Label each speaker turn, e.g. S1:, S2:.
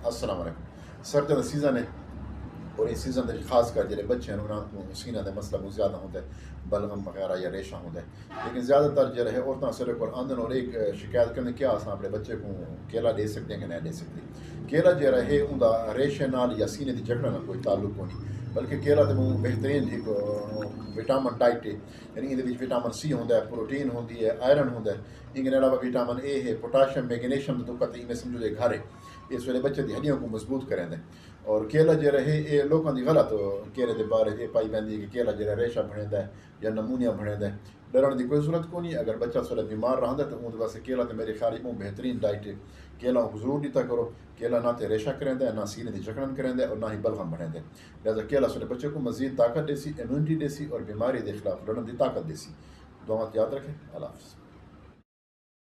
S1: अस्सलाम वालेकुम। सर्दियों का सीज़न है और इस सीज़न के खास कर जो बच्चे हैं उन्होंने सीना का मसला बहुत ज़्यादा होता है, बलगम वगैरह या रेशा होता है। लेकिन ज़्यादातर जो है औरतें सिर को आंदन और एक शिकायत करें क्या अस अपने बच्चे को केला दे सकते हैं कि नहीं दे सकते। केला जो है उनका रेशे नाल या सीने की जकड़न का कोई ताल्लुक को नहीं, बल्कि केला तो बेहतरीन एक विटामिन डाइट है। यानी ये विटामिन सी होंगे, प्रोटीन होती है, आयरन होंगे, इनके अलावा विटामिन ए है, पोटाशियम मैग्नीशियम तो कहते हैं समझो घर है। इस वे बच्चे की हड्डियों को मजबूत करें। और केला जो है ये लोगों की गलत केले के बारे ये पाई पैंती कि केला जो रेशा बनेंदा है या नमूनिया बनेंदा है। डरन की कोई जरूरत को नहीं। अगर बच्चा थोड़ा बीमार रहा तो उनके वास्ते केला तो मेरे ख्याल में बेहतरीन डाइट है। केला को जरूर दिता करो। केला ना तो रेशा करेंदा है, ना सीने की जकड़न करेंदा है और ना ही बलगम बनेंदा है। लिहाजा केला थोड़े बच्चे को मजीद ताकत देसी, इम्यूनिटी देसी और बीमारी के खिलाफ लड़न की ताकत देसी। दुआ याद रखें। अल्लाह हाफ़िज़।